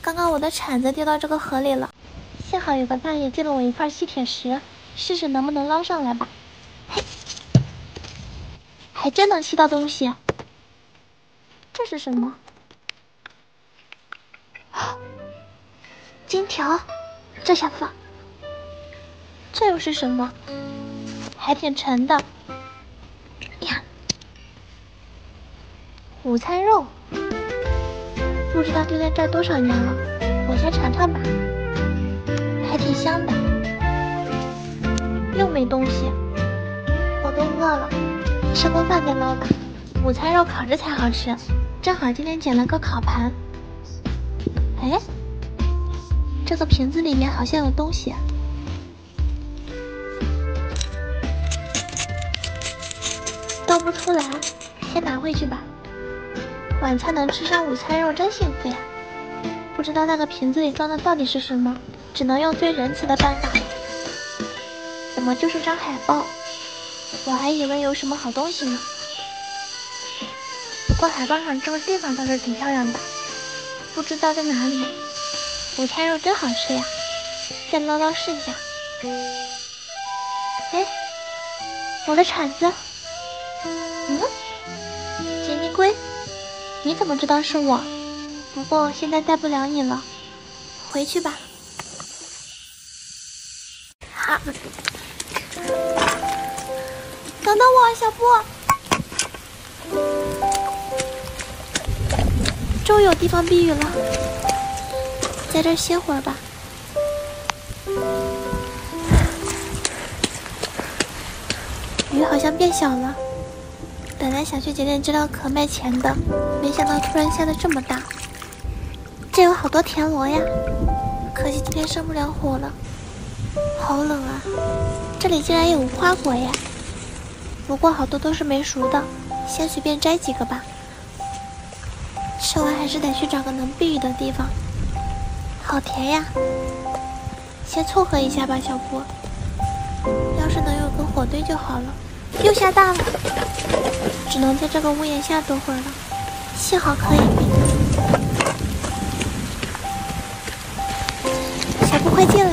刚刚我的铲子丢到这个河里了，幸好有个大爷借了我一块吸铁石，试试能不能捞上来吧。嘿，还真能吸到东西。这是什么？金条，这下放。这又是什么？还挺沉的。呀，午餐肉，不知道丢在这儿多少年了，我先尝尝吧。还挺香的。又没东西，我都饿了，吃过饭再捞吧。午餐肉烤着才好吃，正好今天捡了个烤盘。哎，这个瓶子里面好像有东西。倒不出来，先拿回去吧。晚餐能吃上午餐肉真幸福呀！不知道那个瓶子里装的到底是什么，只能用最仁慈的办法。怎么就是张海报？我还以为有什么好东西呢。不过海报上这个地方倒是挺漂亮的，不知道在哪里。午餐肉真好吃呀，再捞捞试一下。哎，我的铲子。杰尼龟，你怎么知道是我？不过现在带不了你了，回去吧。啊！等等我，小布。终于有地方避雨了，在这儿歇会儿吧。雨好像变小了。本来想去捡点知了壳卖钱的，没想到突然下得这么大。这有好多田螺呀，可惜今天生不了火了。好冷啊！这里竟然有无花果呀！不过好多都是没熟的，先随便摘几个吧。吃完还是得去找个能避雨的地方。好甜呀！先凑合一下吧，小布。要是能有个火堆就好了。又下大了，只能在这个屋檐下躲会儿了。幸好可以避。小布快进来！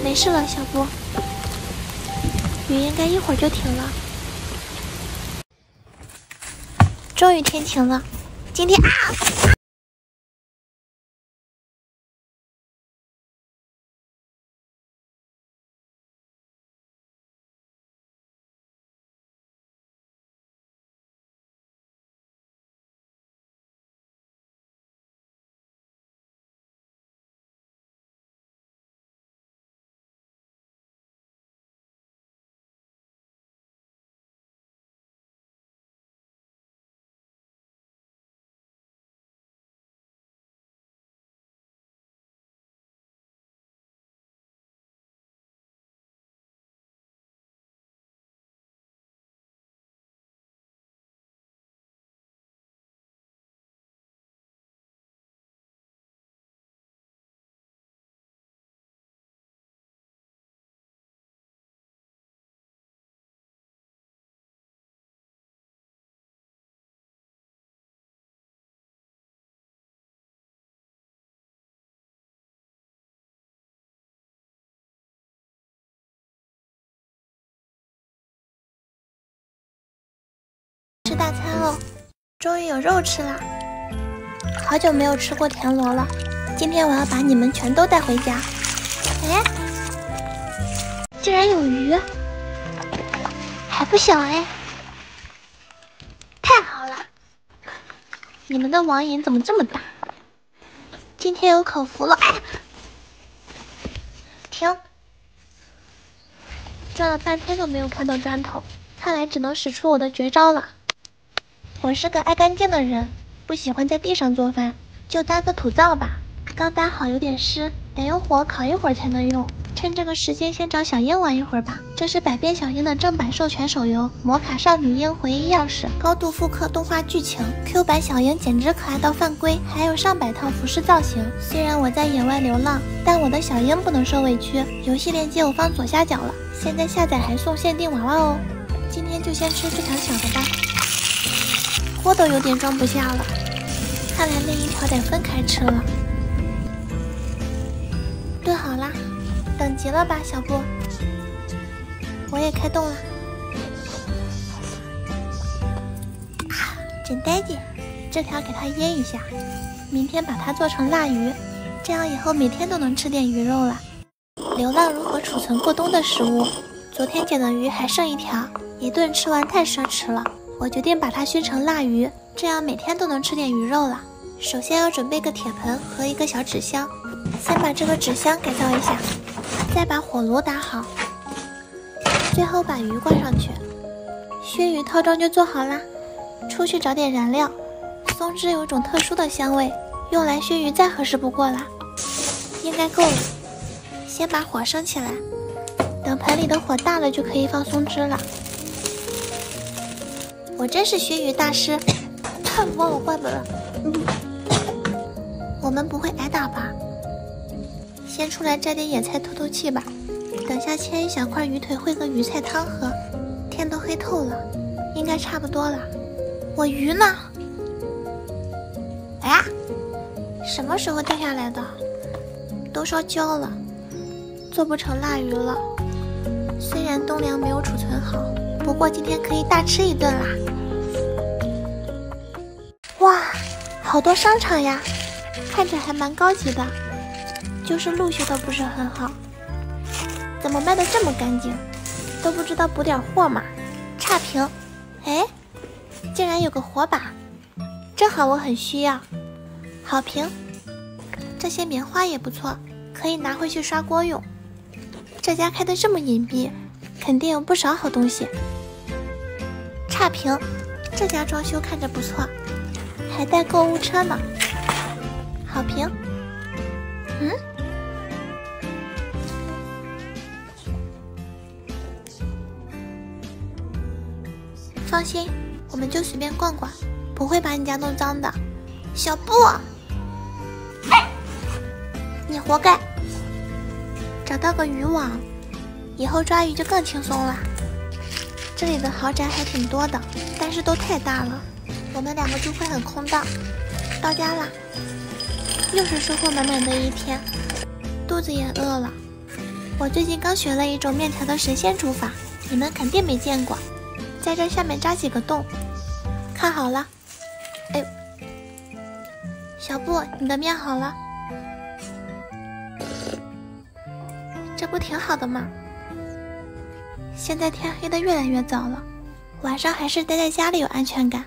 没事了，小布。雨应该一会儿就停了。终于天晴了，今天吃大餐喽，终于有肉吃啦！好久没有吃过田螺了，今天我要把你们全都带回家。哎，竟然有鱼，还不小哎！太好了，你们的网瘾怎么这么大？今天有口福了！哎，停！转了半天都没有看到砖头，看来只能使出我的绝招了。我是个爱干净的人，不喜欢在地上做饭，就搭个土灶吧。刚搭好有点湿，得用火烤一会儿才能用。趁这个时间先找小樱玩一会儿吧。这是百变小樱的正版授权手游《魔卡少女樱回忆钥匙》，高度复刻动画剧情。Q 版小樱简直可爱到犯规，还有上百套服饰造型。虽然我在野外流浪，但我的小樱不能受委屈。游戏链接我放左下角了，现在下载还送限定娃娃哦。今天就先吃这条小的吧。锅都有点装不下了，看来另一条得分开吃了。炖好啦，等急了吧，小布？我也开动了。啊，真带劲！这条给它腌一下，明天把它做成腊鱼，这样以后每天都能吃点鱼肉了。流浪如何储存过冬的食物？昨天捡的鱼还剩一条，一顿吃完太奢侈了。我决定把它熏成腊鱼，这样每天都能吃点鱼肉了。首先要准备个铁盆和一个小纸箱，先把这个纸箱改造一下，再把火炉打好，最后把鱼挂上去。熏鱼套装就做好啦。出去找点燃料，松脂有种特殊的香味，用来熏鱼再合适不过啦。应该够了，先把火升起来，等盆里的火大了就可以放松脂了。我真是熏鱼大师，忘了关门了。我们不会挨打吧？先出来摘点野菜透透气吧，等下切一小块鱼腿烩个鱼菜汤喝。天都黑透了，应该差不多了。我鱼呢？哎呀，什么时候掉下来的？都烧焦了，做不成腊鱼了。虽然冬粮没有储存好，不过今天可以大吃一顿啦。哇，好多商场呀，看着还蛮高级的，就是路修的不是很好。怎么卖的这么干净？都不知道补点货嘛。差评，哎，竟然有个火把，正好我很需要。好评，这些棉花也不错，可以拿回去刷锅用。这家开的这么隐蔽，肯定有不少好东西。差评，这家装修看着不错，还带购物车呢。好评，放心，我们就随便逛逛，不会把你家弄脏的。小布，你活该。找到个渔网，以后抓鱼就更轻松了。这里的豪宅还挺多的，但是都太大了，我们两个住会很空荡。到家啦，又是收获满满的一天，肚子也饿了。我最近刚学了一种面条的神仙煮法，你们肯定没见过。在这下面扎几个洞，看好了。哎呦，小布，你的面好了，这不挺好的吗？现在天黑的越来越早了，晚上还是待在家里有安全感。